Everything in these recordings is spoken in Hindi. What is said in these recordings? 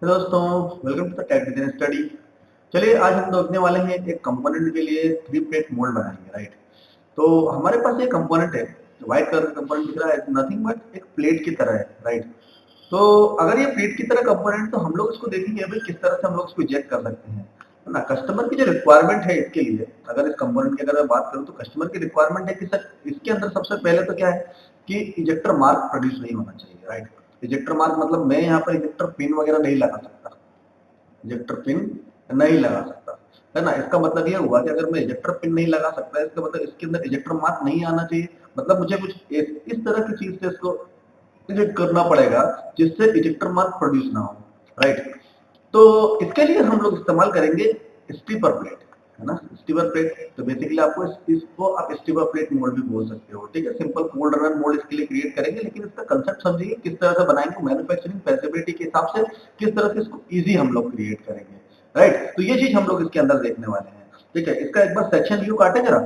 हेलो दोस्तों, welcome to the tech design study. चलिए आज हम देखने वाले हैं एक कंपोनेंट के लिए थ्री प्लेट मोल्ड बनाएंगे, राइट। तो हमारे पास ये कंपोनेंट है, व्हाइट कलर का कंपोनेंट दिख रहा है, नथिंग बट एक प्लेट की तरह है, राइट। तो अगर ये प्लेट की तरह कंपोनेंट, तो हम लोग इसको देखेंगे अभी किस तरह से हम लोग इसको इजेक्ट कर सकते हैं, है ना। कस्टमर की जो रिक्वायरमेंट है इसके लिए, अगर इस कंपोनेंट की अगर मैं बात करूं तो कस्टमर की रिक्वायरमेंट है कि सर इसके अंदर सबसे पहले तो क्या है कि इजेक्टर मार्क प्रोड्यूस नहीं होना चाहिए, राइट। इजेक्टर मार्क मतलब मैं यहाँ पर इजेक्टर पिन वगैरह नहीं लगा सकता, इजेक्टर पिन नहीं लगा सकता, है ना। इसका मतलब ये हुआ कि अगर मैं इजेक्टर पिन नहीं लगा सकता, इसका मतलब इसके अंदर इजेक्टर मार्क नहीं आना चाहिए। मतलब मुझे कुछ इस तरह की चीज से इसको इजेक्ट करना पड़ेगा जिससे इजेक्टर मार्क प्रोड्यूस ना हो, राइट। तो इसके लिए हम लोग इस्तेमाल करेंगे स्टीपर प्लेट, है ना, स्टीपर प्लेट। तो बेसिकली आपको इसको आप स्टीपर प्लेट मोल्ड भी बोल सकते हो, ठीक है। सिंपल कोल्ड रनर मोल्ड इसके लिए क्रिएट करेंगे, लेकिन इसका कंसेप्ट समझिए किस तरह से बनाएंगे, मैन्युफैक्चरिंग फैसिलिटी के हिसाब से किस तरह से इसको इजी हम लोग क्रिएट करेंगे, राइट। तो ये चीज हम लोग इसके अंदर देखने वाले हैं, ठीक है। इसका एक बार सेक्शन व्यू काटे जरा।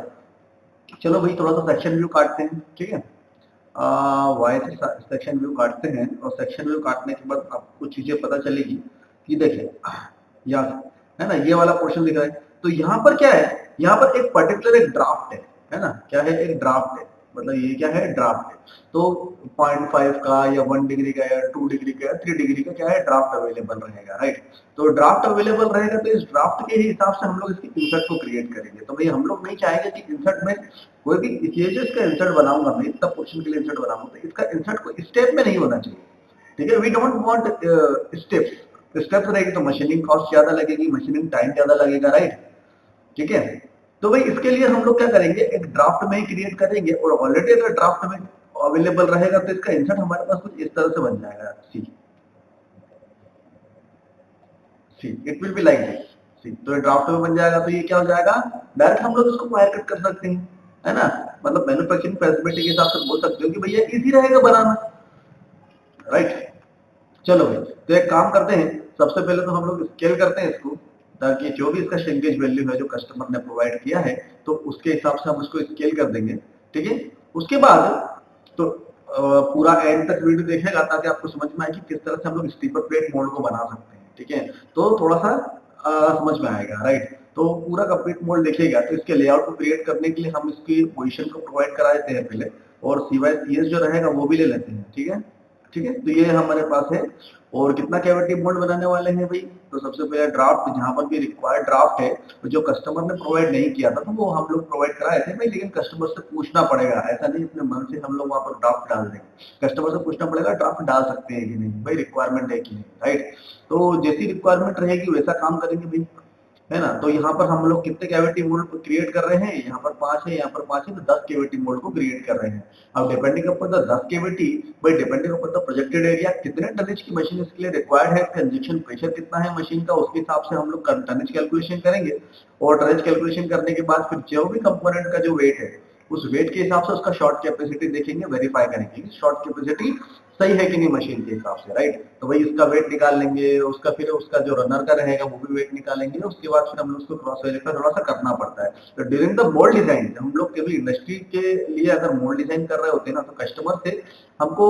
चलो भाई थोड़ा सा सेक्शन व्यू काटते हैं, ठीक है। वाई से सेक्शन व्यू काटते हैं, और सेक्शन व्यू काटने के बाद आपको चीजें पता चलेगी कि देखिए या है ना, ये वाला पोर्शन दिख रहा है। तो यहाँ पर क्या है, यहाँ पर एक पर्टिकुलर एक ड्राफ्ट है ना, क्या है, एक ड्राफ्ट है। मतलब ये क्या है, ड्राफ्ट है। तो 0.5 का या 1 डिग्री का या 2 डिग्री का या 3 डिग्री का क्या है, ड्राफ्ट अवेलेबल रहेगा, राइट। तो ड्राफ्ट अवेलेबल रहेगा, तो इस ड्राफ्ट के ही हिसाब से हम लोग इसकी इंसर्ट को क्रिएट करेंगे। तो भाई हम लोग नहीं चाहेंगे कि इंसर्ट में कोई भी, ये जो इसका इंसर्ट बनाऊंगा मैं, इतना पोर्शन के लिए इंसर्ट बनाऊंगा, तो इसका इंसर्ट कोई स्टेप में नहीं होना चाहिए, ठीक है। We don't want steps. Steps रहेगी तो मशीनिंग कॉस्ट ज्यादा लगेगी, मशीनिंग टाइम ज्यादा लगेगा, राइट, ठीक है। तो भाई इसके लिए हम लोग क्या करेंगे, एक ड्राफ्ट में ही क्रिएट करेंगे, और ऑलरेडी अगर ड्राफ्ट में अवेलेबल रहेगा तो इसका इंसर्ट हमारे पास कुछ इस तरह से बन जाएगा। See see it will be like this. See तो ड्राफ्ट में बन जाएगा, तो ये क्या हो जाएगा, डायरेक्ट हम लोग इसको वायर कट कर सकते हैं, है ना। मतलब मैन्युफैक्चरिंग फैसिलिटी के हिसाब से बोल सकते हो कि भैया इजी रहेगा बनाना, राइट। चलो भाई, तो एक काम करते हैं, सबसे पहले तो हम लोग स्केल करते हैं इसको, ताकि जो भी इसका श्रिंकेज वैल्यू है जो कस्टमर ने प्रोवाइड किया है, तो उसके हिसाब से हम उसको स्केल कर देंगे, ठीक है। उसके बाद तो पूरा एंड तक वीडियो देखिएगा ताकि आपको समझ में आए कि किस तरह से हम लोग स्टीपर प्लेट मोल्ड को बना सकते हैं, ठीक है। तो थोड़ा सा समझ में आएगा, राइट। तो पूरा कंप्लीट मोल्ड देखिएगा, तो इसके लेआउट को क्रिएट करने के लिए हम इसकी पोजीशन को प्रोवाइड करा देते हैं पहले, और सीवाई सीएस जो रहेगा वो भी ले लेते हैं, ठीक है। ठीक है, तो ये हमारे पास है। और कितना कैविटी मोल्ड बनाने वाले हैं भाई, तो सबसे पहले ड्राफ्ट, जहां पर भी रिक्वायर्ड ड्राफ्ट है, तो जो कस्टमर ने प्रोवाइड नहीं किया था तो वो हम लोग प्रोवाइड कराए थे भाई, लेकिन कस्टमर से पूछना पड़ेगा, ऐसा नहीं अपने मन से हम लोग वहां पर ड्राफ्ट डाल देंगे। कस्टमर से पूछना पड़ेगा ड्राफ्ट डाल सकते हैं कि नहीं, भाई रिक्वायरमेंट है कि नहीं, राइट। तो जैसी रिक्वायरमेंट रहेगी वैसा काम करेंगे भाई, है ना। तो यहाँ पर हम लोग कितने कैविटी मोल्ड को क्रिएट कर रहे हैं, यहाँ पर 5 है, यहाँ पर 5 है, तो 10 कैविटी मोल्ड को क्रिएट कर रहे हैं। अब डिपेंडिंग अपॉन द 10 कैविटी, भाई depending upon the projected area, कितने टनेज की मशीन इसके लिए रिक्वायर्ड है, कंजक्शन प्रेशर कितना है मशीन का, उसके हिसाब से हम लोग टनेज कैलकुलेशन करेंगे। और टनेज कैलकुलेशन करने के बाद फिर जो भी कंपोनेंट का जो वेट है, उस वेट के हिसाब से उसका शॉर्ट कैपेसिटी देखेंगे, वेरीफाई करेंगे शॉर्ट कैपेसिटी सही है कि नहीं मशीन के हिसाब से, राइट। तो भाई इसका वेट निकाल लेंगे, उसका फिर उसका जो रनर का रहेगा वो भी वेट निकालेंगे, उसके बाद फिर हम लोग उसको क्रॉस वेरीफाई थोड़ा सा करना पड़ता है। तो ड्यूरिंग द मोल्ड डिजाइन, हम लोग कभी इंडस्ट्री के लिए अगर मोल्ड डिजाइन कर रहे होते हैं ना, तो कस्टमर से हमको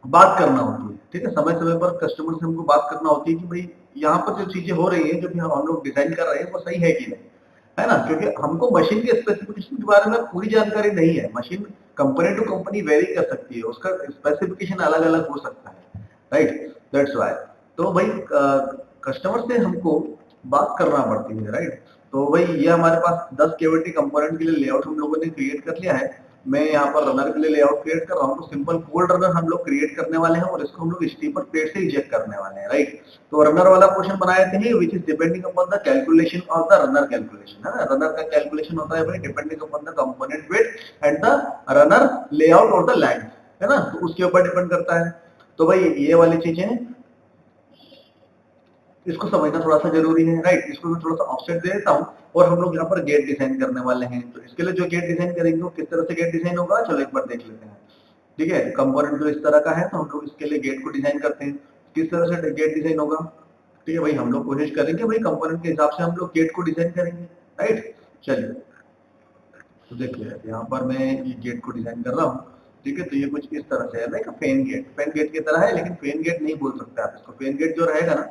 बात करना होती है, ठीक है। समय समय पर कस्टमर से हमको बात करना होती है कि भाई यहाँ पर जो चीजें हो रही है, जो भी हम लोग डिजाइन कर रहे हैं वो सही है कि नहीं, है ना। क्योंकि हमको मशीन के स्पेसिफिकेशन के बारे में पूरी जानकारी नहीं है, machine company to company vary कर सकती है, उसका स्पेसिफिकेशन अलग अलग हो सकता है, राइट, दैट्स वाई। तो भाई कस्टमर से हमको बात करना पड़ती है, राइट। तो भाई ये हमारे पास 10 केवीटी कंपोनेंट के लिए लेआउट हम लोगों ने क्रिएट कर लिया है। मैं यहाँ पर रनर के लिए लेआउट क्रिएट कर रहा हूँ, तो सिंपल कोल्ड रनर हम लोग क्रिएट करने वाले हैं, और इसको हम लोग स्टीपर प्लेट से इजेक्ट करने वाले हैं, राइट। तो रनर वाला पोर्शन बनाए थे, which is depending upon the calculation of the runner calculation, है ना। रनर का कैलकुलेशन होता है भाई depending upon the component weight and the runner layout और द लेंथ, है ना, तो उसके ऊपर डिपेंड करता है। तो भाई ये वाली चीजें इसको समझना थोड़ा सा जरूरी है, राइट। इसको मैं थोड़ा सा ऑफसेट दे देता हूँ, और हम लोग यहाँ पर गेट डिजाइन करने वाले हैं। तो इसके लिए जो गेट डिजाइन करेंगे वो किस तरह से गेट डिजाइन होगा, चलो एक बार देख लेते हैं, ठीक है। कंपोनेंट जो इस तरह का है, तो हम लोग इसके लिए गेट को डिजाइन करते हैं, किस तरह से गेट डिजाइन होगा, ठीक है भाई। हम लोग कोशिश करेंगे भाई कंपोनेंट के हिसाब से हम लोग गेट को डिजाइन करेंगे, राइट। चलिए, तो देखिए यहाँ पर मैं ये गेट को डिजाइन कर रहा हूँ। ठीक है। तो ये कुछ इस तरह से है लाइक फैन गेट की तरह है, लेकिन फैन गेट नहीं बोल सकते आप इसको। फैन गेट जो रहेगा ना,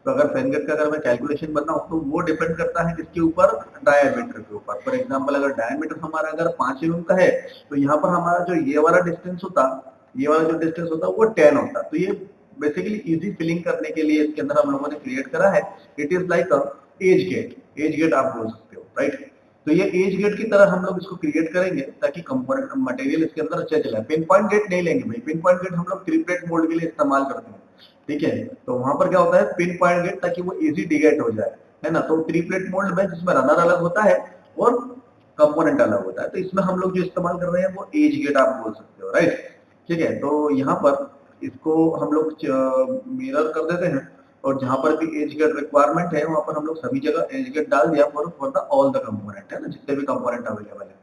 तो अगर फैन गेट का अगर मैं कैलकुलेशन बताऊं तो वो डिपेंड करता है किसके ऊपर, डायमीटर के ऊपर। फॉर एग्जांपल अगर डायमीटर हमारा अगर 5 mm का है, तो यहाँ पर हमारा जो ये वाला डिस्टेंस होता, ये वाला जो डिस्टेंस होता वो 10 होता। तो ये बेसिकली इजी फिलिंग करने के लिए इसके अंदर हम लोगों ने क्रिएट करा है। It is like a edge gate, edge gate आप बोल सकते हो, राइट। तो ये एज गेट की तरह हम लोग इसको क्रिएट करेंगे ताकि कंपोनेंट मटेरियल इसके अंदर अच्छा चले। पिन पॉइंट गेट नहीं लेंगे भाई, पिन पॉइंट गेट हम लोग ट्रिपलेट मोड के लिए इस्तेमाल करते हैं, ठीक है। तो वहां पर क्या होता है, पिन पॉइंट गेट, ताकि वो इजी डिगेट हो जाए, है ना। तो ट्रिपलेट मोड में जिसमें रनर अलग होता है और कंपोनेंट अलग होता है, तो इसमें हम लोग जो इस्तेमाल कर रहे हैं वो एज गेट आप बोल सकते हो, राइट। ठीक है। तो यहाँ पर इसको हम लोग मिरर कर देते हैं, और जहां पर भी एज गेट रिक्वायरमेंट है वहां पर हम लोग सभी जगह एज गेट डाल दिया for the all the component, है ना, जितने भी कंपोनेंट अवेलेबल है।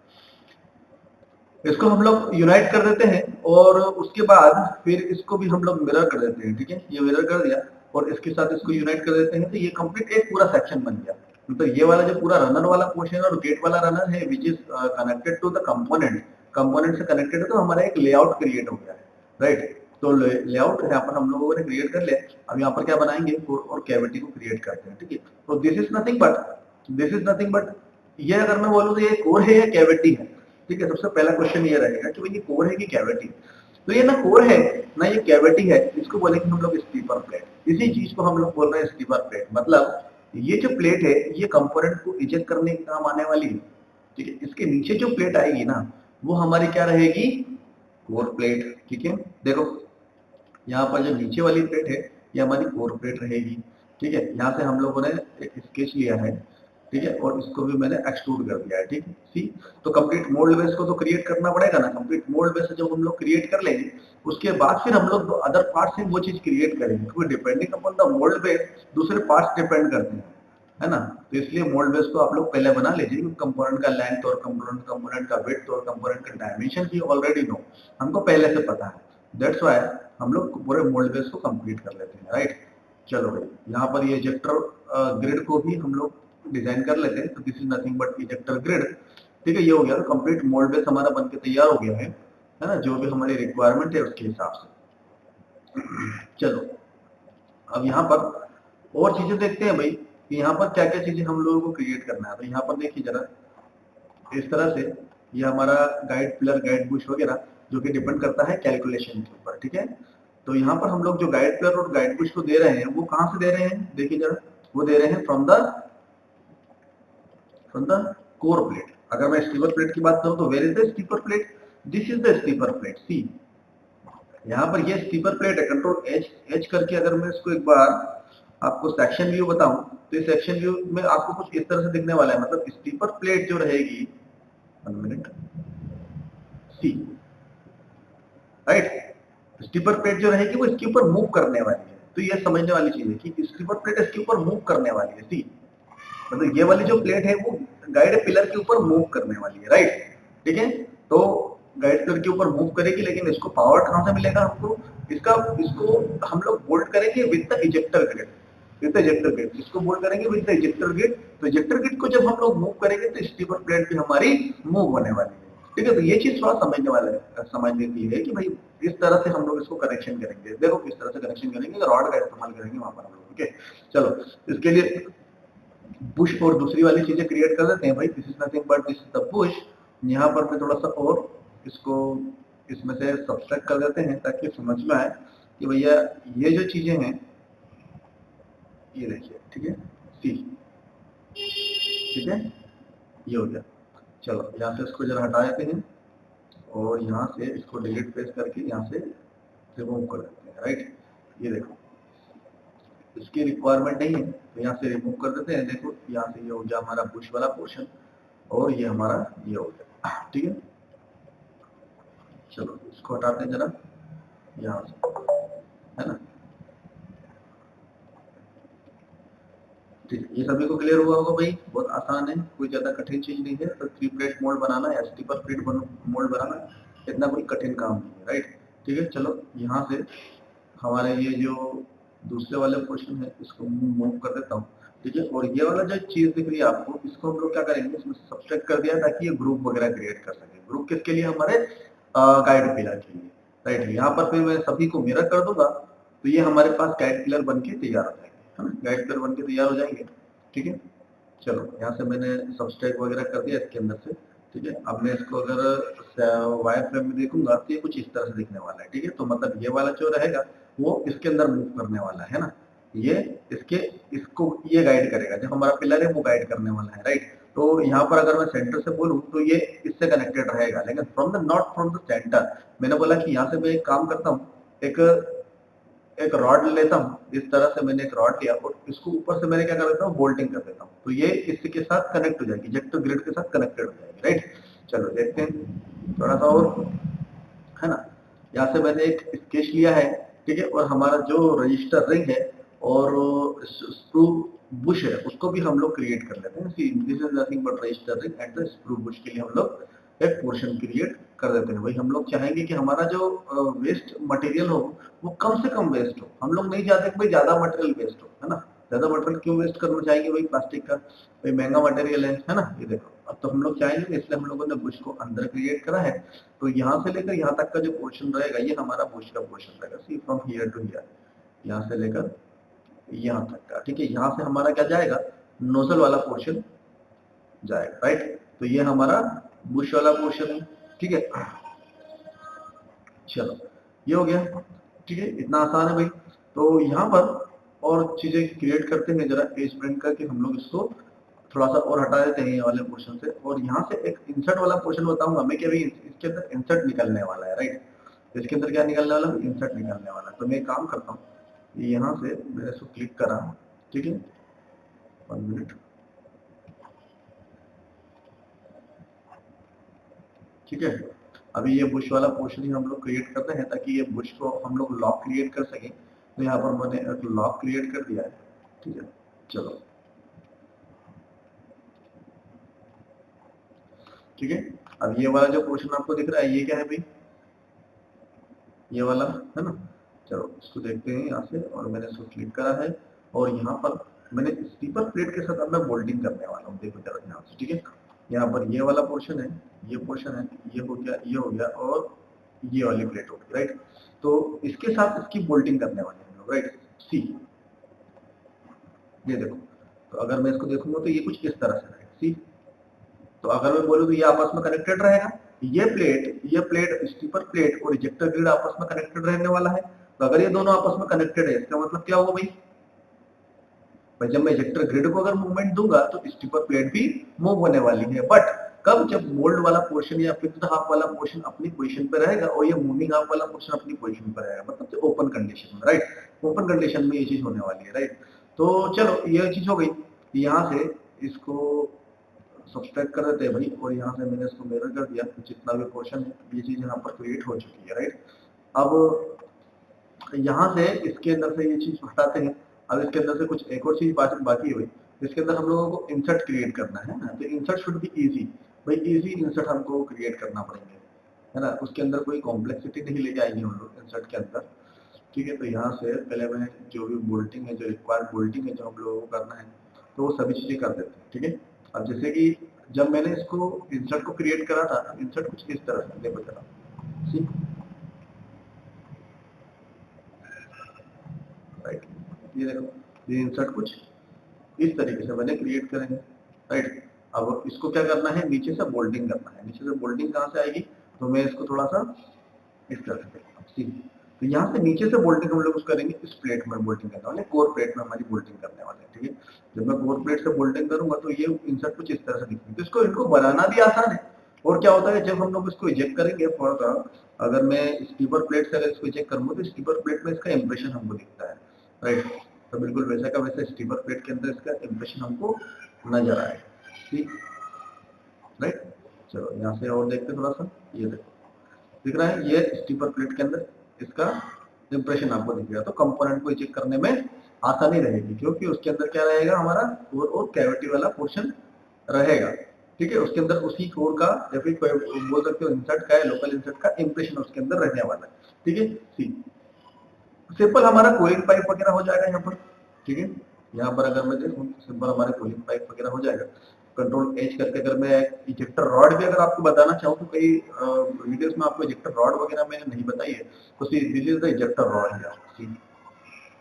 इसको हम लोग यूनाइट कर देते हैं, और उसके बाद फिर इसको भी हम लोग मिरर कर देते हैं, ठीक है। ये मिरर कर दिया और इसके साथ इसको यूनाइट कर देते हैं, तो ये कंप्लीट एक पूरा सेक्शन बन गया। तो ये वाला जो पूरा रनर वाला पोर्शन और गेट वाला रनर है which is connected to the component, component से कनेक्टेड है, तो हमारा एक लेआउट क्रिएट हो गया है, राइट। तो लेआउट यहाँ पर हम लोगों ने क्रिएट कर लिया। अब यहाँ पर क्या बनाएंगे, कोर और कैविटी को क्रिएट करते हैं, ठीक है। तो this is nothing but, this is nothing but, ये अगर मैं बोलूँ तो ये कोर है या कैविटी है, ठीक है। सबसे पहला क्वेश्चन ये रहेगा कि भाई ये कोर है कि कैविटी। तो ये ना कोर है ना ये कैविटी है, इसको बोलेंगे हम लोग स्टीपर प्लेट। इसी चीज को हम लोग बोल रहे हैं स्टीपर प्लेट। मतलब ये जो प्लेट है ये कंपोनेंट को इजेक्ट करने के काम आने वाली है, ठीक है। इसके नीचे जो प्लेट आएगी ना वो हमारी क्या रहेगी, कोर प्लेट, ठीक है। देखो यहाँ पर जो नीचे वाली प्लेट है ये हमारी कोर प्लेट रहेगी, ठीक है। यहाँ से हम लोगों ने एक स्केच लिया है, ठीक है, और इसको भी मैंने एक्सट्रूड कर दिया है, ठीक है। सी, तो कंप्लीट मोल्ड बेस को तो क्रिएट करना पड़ेगा ना। कंप्लीट मोल्ड बेस जब हम लोग क्रिएट कर लेंगे उसके बाद फिर हम लोग अदर पार्ट से वो चीज क्रिएट करेंगे, क्योंकि depending upon the mould base दूसरे पार्ट्स डिपेंड करते हैं, है ना। तो इसलिए मोल्ड बेस को आप लोग पहले बना लीजिए, क्योंकि कंपोनेंट का लेंथ और कंपोनेंट का विड्थ और कंपोनेंट का डायमेंशन भी ऑलरेडी नो, हमको पहले से पता है। दैट्स व्हाई हम लोग पूरे मोल्ड बेस को कंप्लीट कर लेते हैं, राइट। चलो भाई, यहाँ पर ये इजेक्टर ग्रिड को भी हम लोग डिजाइन कर लेते हैं। तो this is nothing but ejector grid, ठीक है। ये हो गया, तो कंप्लीट मोल्ड बेस हमारा बनके तैयार हो गया है ना, जो भी हमारी रिक्वायरमेंट है उसके हिसाब से। चलो अब यहाँ पर और चीजें देखते हैं भाई कि यहाँ पर क्या क्या चीजें हम लोगों को क्रिएट करना है। तो यहाँ पर देखिए जरा, इस तरह से ये हमारा गाइड पिलर, गाइड बुश वगैरह जो कि डिपेंड करता है कैलकुलेशन के ऊपर, ठीक है। तो यहाँ पर हम लोग जो गाइड पिलर और गाइड बुश को दे रहे हैं वो कहाँ से दे रहे हैं, देखिए जरा, वो दे रहे हैं फ्रॉम द कोर प्लेट। अगर मैं स्टीपर प्लेट की बात करूं तो where is the stripper plate, this is the stripper plate. See, यहाँ पर ये स्टीपर प्लेट है, कंट्रोल एच एच करके अगर मैं इसको एक बार आपको सेक्शन व्यू बताऊं तो इस सेक्शन व्यू में आपको कुछ इस तरह से दिखने वाला है। मतलब स्टीपर प्लेट जो रहेगी, 1 मिनट, सी, राइट, स्टीपर प्लेट जो रहेगी वो इसके ऊपर मूव करने वाली है। तो ये समझने वाली चीज है कि स्टीपर प्लेट इसके ऊपर मूव करने वाली है। सी, मतलब ये वाली जो प्लेट है वो गाइड पिलर के ऊपर मूव करने वाली है, राइट, ठीक है। तो गाइड पिलर के ऊपर मूव करेगी, लेकिन इसको पावर कहां से मिलेगा हमको, इसको हम लोग बोल्ट करेंगे with the ejector grid, with the ejector grid, इसको बोल्ट करेंगे विद द इजेक्टर ग्रिड। तो इजेक्टर ग्रिड को जब हम लोग मूव करेंगे तो स्टीपर प्लेट भी हमारी मूव होने वाली है, ठीक है। तो ये चीज थोड़ा समझने वाला है, समझने की है कि भाई इस तरह से हम लोग इसको कनेक्शन करेंगे। देखो किस तरह से कनेक्शन करेंगे, रॉड का इस्तेमाल करेंगे वहां पर हम लोग, ठीक है। चलो इसके लिए बुश और दूसरी वाली चीजें क्रिएट कर देते हैं भाई। This is nothing but this is the Bush. यहाँ पर मैं थोड़ा सा और इसको इसमें से सब्सट्रैक्ट कर देते हैं ताकि समझ में आए कि भैया ये जो चीजें हैं, ये देखिए, ठीक है, सी, ठीक है, ये हो गया। चलो यहाँ से इसको जरा हटा देते हैं और यहाँ से इसको डिलीट प्रेस करके यहाँ से रिमूव कर देते हैं, राइट। ये देखो इसकी रिक्वायरमेंट नहीं है तो यहाँ से रिमूव कर देते हैं। देखो यहाँ से ये हो गया हमारा बुश वाला पोर्शन और ये हमारा ये हो गया, ठीक है। चलो इसको हटाते हैं जरा यहाँ से, है ना। ठीक है, ये सभी को क्लियर हुआ होगा भाई, बहुत आसान है, कोई ज्यादा कठिन चीज नहीं है। तो 3 प्लेट मोल्ड बनाना या स्टीपर प्लेट मोल्ड बनाना इतना कोई कठिन काम नहीं है, राइट। ठीक है, चलो यहाँ से हमारे ये जो दूसरे वाले क्वेश्चन है इसको मूव कर देता हूँ, ठीक है। और ये वाला जो चीज दिख रही है आपको, इसको हम लोग क्या करेंगे, इसमें सब्सट्रैक्ट कर दिया ताकि ये ग्रुप वगैरह क्रिएट कर सके। ग्रुप किसके लिए, हमारे गाइड पिलर के लिए, राइट। यहाँ पर फिर मैं सभी को मिरर कर दूंगा तो ये हमारे पास गाइड पिलर बन के तैयार हो जाएंगे, है ना, गाइड पिलर बन के तैयार हो जाएंगे। ठीक है, चलो यहाँ से मैंने सबस्ट्रैक्ट वगैरह कर दिया इसके अंदर से। ठीक है, अब मैं इसको अगर वायर फ्रेम में देखूंगा तो ये कुछ इस तरह से दिखने वाला है। ठीक है, तो मतलब ये वाला जो रहेगा वो इसके अंदर मूव करने वाला है ना, ये इसके इसको ये गाइड करेगा, जो हमारा पिलर है वो गाइड करने वाला है, राइट। तो यहाँ पर अगर मैं सेंटर से बोलूँ तो ये इससे कनेक्टेड रहेगा, लेकिन from the not from the centre. मैंने बोला कि यहाँ से मैं एक काम करता हूँ, एक एक रॉड लेता हूँ, इस तरह से मैंने एक रॉड लिया और इसको ऊपर से मैंने क्या कर देता हूँ, बोल्टिंग कर देता हूँ, तो ये इसी के साथ कनेक्ट हो जाएगी, इजेक्टर ग्रिड के साथ कनेक्टेड हो जाएगी, राइट। चलो देखते हैं थोड़ा सा और, है ना। यहाँ से मैंने एक स्केच लिया है, ठीक है, और हमारा जो रजिस्टर रिंग है और स्क्रू बुश है उसको भी हम लोग क्रिएट कर लेते हैं। This is nothing but register ring and the screw Bush के लिए हम लोग एक पोर्शन क्रिएट कर देते हैं। भाई हम लोग चाहेंगे कि हमारा जो वेस्ट मटेरियल हो वो कम से कम वेस्ट हो, हम लोग नहीं चाहते कि भाई ज्यादा मटेरियल वेस्ट हो, है ना। ज्यादा मटेरियल क्यों वेस्ट करना चाहेंगे भाई, प्लास्टिक का भाई महंगा मटेरियल है ना। ये देखो अब तो हम लोग चाहेंगे, इसलिए हम लोगों ने बुश को अंदर क्रिएट करा है। तो यहाँ से लेकर यहाँ तक का जो पोर्शन रहेगा ये हमारा बुश का पोर्शन रहेगा, सी फ्रॉम हियर टू हियर, यहाँ से लेकर यहाँ तक का। ठीक है, यहाँ से हमारा क्या जाएगा, नोजल वाला पोर्शन जाएगा, राइट। तो ये हमारा बुश वाला पोर्शन है। ठीक है, चलो ये हो गया। ठीक है, इतना आसान है भाई। तो यहाँ पर और चीजें क्रिएट करते हैं जरा एज प्रिंट करके, हम लोग इसको थोड़ा सा और हटा देते हैं ये वाले पोर्शन से, और यहाँ से एक इंसर्ट वाला पोर्शन बताऊंगा मैं कि अभी इसके अंदर इंसर्ट निकलने वाला है, राइट। तो इसके अंदर क्या निकलने वाला है, इंसर्ट निकलने वाला है। तो मैं एक काम करता हूँ, यहाँ से मैंने इसको क्लिक करा, ठीक है, 1 मिनट। ठीक है, अभी ये बुश वाला पोर्शन ही हम लोग क्रिएट करते हैं ताकि ये बुश को हम लोग लॉक क्रिएट कर सकें। तो यहाँ पर मैंने एक लॉक क्रिएट कर दिया है। ठीक है, चलो ठीक है। अब ये वाला जो पोर्शन आपको दिख रहा है ये क्या है भाई, ये वाला, है ना। चलो इसको देखते हैं यहाँ से, और मैंने इसको क्लिक करा है और यहाँ पर मैंने स्लीपर प्लेट के साथ अब मैं बोल्टिंग करने वाला हूँ, देखो जरा यहाँ से। ठीक है, यहाँ पर ये वाला पोर्शन है, ये पोर्शन है, ये हो गया, ये हो गया, और ये वाली प्लेट होगी, राइट। तो इसके साथ इसकी बोल्टिंग करने वाले हैं हम लोग, राइट। सी ये देखो, तो अगर मैं इसको देखूंगा तो ये कुछ इस तरह से रहेगा, सी। तो अगर मैं बोलूँ तो ये आपस में कनेक्टेड रहेगा, ये प्लेट स्टीपर प्लेट और इजेक्टर ग्रिड आपस में कनेक्टेड रहने वाला है। तो अगर ये दोनों आपस में कनेक्टेड है इसका मतलब क्या होगा भाई, भाई जब मैं इजेक्टर ग्रिड को अगर मूवमेंट दूंगा तो स्टीपर प्लेट भी मूव होने वाली है, बट कब, जब मोल्ड वाला पोर्शन या फिक्स्ड हाफ वाला पोर्शन अपनी पोजीशन पे रहेगा और ये मूविंग हाफ वाला पोर्शन अपनी पोजीशन पे रहेगा, मतलब ओपन कंडीशन में, राइट। ओपन कंडीशन में ये चीज होने वाली है, राइट। तो चलो ये चीज हो गई, यहाँ से इसको सब्सट्रैक्ट कर देते हैं भाई, और यहाँ से मैंने इसको मिरर कर दिया, जितना भी पोर्शन है ये चीज यहाँ पर क्रिएट हो चुकी है, राइट। अब यहाँ से इसके अंदर से ये चीज हटाते हैं। अब इसके अंदर से कुछ एक और चीज बाकी है भाई, इसके अंदर हम लोगों को इंसर्ट क्रिएट करना है ना। तो इंसर्ट शुड बी इजी, भाई इजी इंसर्ट हमको क्रिएट करना पड़ेंगे, है ना। उसके अंदर कोई कॉम्प्लेक्सिटी नहीं लेके आएंगे हम लोग इंसर्ट के अंदर। ठीक है, तो यहाँ से पहले मैं जो भी बोल्टिंग है, जो रिक्वायर्ड बोल्टिंग है जो हम लोगों को करना है, तो वो सभी चीजें कर देते हैं। ठीक है, अब जैसे कि जब मैंने इसको इंसर्ट को क्रिएट करा था, इंसर्ट कुछ इस तरह से देखो जरा, सी, राइट। ये देखो ये इंसर्ट कुछ इस तरीके से मैंने क्रिएट करेंगे, राइट। अब इसको क्या करना है, नीचे से बोल्टिंग करना है। नीचे से बोल्टिंग कहाँ से आएगी, तो मैं इसको थोड़ा सा इस तरह से देखता हूँ, सी। तो यहाँ से नीचे से बोल्टिंग हम लोग उस करेंगे, इस प्लेट में बोल्टिंग करने वाले, कोर प्लेट में हमारी बोल्टिंग करने वाले हैं। ठीक है, जब मैं कोर प्लेट से बोल्टिंग करूंगा तो ये इंसर्ट कुछ इस तरह से दिखेगी। तो इसको इनको बनाना भी आसान है। और क्या होता है, जब हम लोग इसको इजेक्ट करेंगे फॉर द, अगर मैं स्टीपर प्लेट से अगर इसको इजेक्ट करूंगा तो स्टीपर प्लेट में इसका इंप्रेशन हमको दिखता है, राइट। तो बिल्कुल वैसा का वैसा स्टीपर प्लेट के अंदर इसका इंप्रेशन हमको नजर आएगा, ठीक, राइट। चलो यहाँ से और देखते थोड़ा सा, ये देखो दिख रहा है, ये स्टीपर प्लेट के अंदर इसका इंप्रेशन आपको दिखेगा। तो कंपोनेंट को चेक करने में आसानी रहेगी, क्योंकि उसके अंदर क्या रहेगा, हमारा कोर और कैविटी वाला पोर्शन रहेगा। ठीक है, उसके अंदर उसी कोर का या फिर बोल सकते हो इंसर्ट का, लोकल इंसर्ट का इंप्रेशन उसके अंदर रहने वाला है। ठीक है, सी सिंपल हमारा कूलिंग पाइप वगैरह हो जाएगा यहाँ पर। ठीक है, यहाँ पर अगर मैं देखूँ सिंपल हमारे कूलिंग पाइप वगैरह हो जाएगा। कंट्रोल एच करके अगर मैं इजेक्टर रॉड भी अगर आपको बताना चाहूँ तो कई वीडियोस में आपको इजेक्टर रॉड वगैरह मैंने नहीं बताई है, तो see this is the ejector rod here. See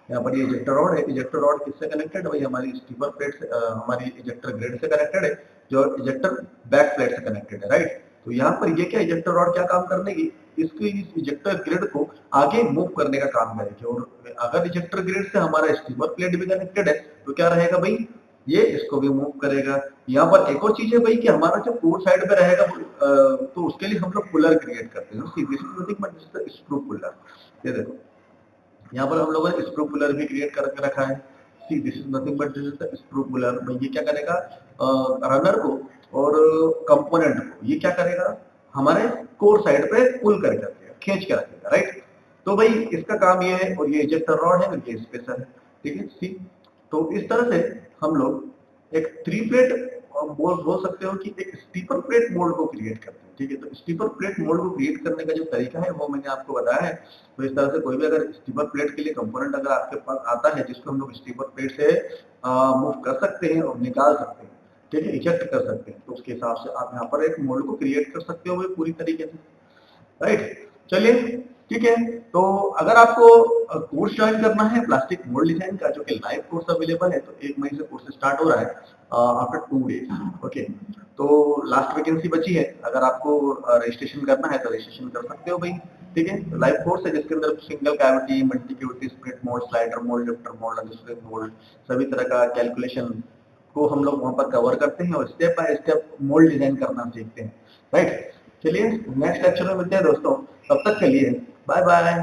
यहाँ पर ये इजेक्टर रॉड है। इजेक्टर रॉड किससे कनेक्टेड है भाई, हमारी स्टीपर प्लेट से, हमारी इजेक्टर ग्रिड से कनेक्टेड है, जो इजेक्टर बैक प्लेट से कनेक्टेड है, राइट। तो यहाँ पर ये क्या इजेक्टर रॉड क्या काम करने की, इसकी इस इजेक्टर ग्रिड को आगे मूव करने का काम करेगी। और अगर इजेक्टर ग्रिड से हमारा स्टीपर प्लेट भी कनेक्टेड है तो क्या रहेगा भाई, ये इसको भी मूव करेगा। यहाँ पर एक और चीज है भाई कि हमारा जो कोर साइड पे रहेगा तो उसके लिए हम लोग पुलर क्रिएट करते हैं, स्क्रू पुलर। ये देखो यहाँ पर हम लोगों ने स्क्रू पुलर भी क्रिएट करके रखा है। सी this is nothing but this is the screw puller. ये क्या करेगा, रनर को और कंपोनेंट को ये क्या करेगा, हमारे कोर साइड पे पुल करके रखेगा, खींच के रखेगा, राइट। तो भाई इसका काम ये है, और ये इजेक्टर रॉड है और ये स्पेसर है, ठीक है। सी तो इस तरह से हम लोग एक थ्री प्लेट बोल सकते हो कि एक स्टीपर प्लेट मोल्ड को क्रिएट करते हैं, ठीक है। तो स्टीपर प्लेट मोल्ड को क्रिएट करने का जो तरीका है वो मैंने आपको बताया है। तो इस तरह से कोई भी अगर स्टीपर प्लेट के लिए कंपोनेंट अगर आपके पास आता है जिसको हम लोग स्टीपर प्लेट से मूव कर सकते हैं और निकाल सकते हैं, ठीक है, इजेक्ट कर सकते हैं, तो उसके हिसाब से आप यहाँ पर एक मोल्ड को क्रिएट कर सकते हो पूरी तरीके से, राइट। चलिए ठीक है। तो अगर आपको कोर्स ज्वाइन करना है प्लास्टिक मोल्ड डिजाइन का, जो कि लाइव कोर्स अवेलेबल है, तो 1 मई से कोर्स स्टार्ट हो रहा है आफ्टर 2 डेज, ओके। तो लास्ट वैकेंसी बची है, अगर आपको रजिस्ट्रेशन करना है तो रजिस्ट्रेशन कर सकते हो भाई, ठीक है। तो लाइव कोर्स है जिसके अंदर single cavity, multi cavity, split mould, slider mould, lifter mould, unsplit mould, सभी तरह का कैलकुलेशन को हम लोग वहां पर कवर करते हैं और step by step mould design करना सीखते हैं, राइट। चलिए नेक्स्ट लेक्चर में मिलते हैं दोस्तों, तब तक के लिए बाय बाय।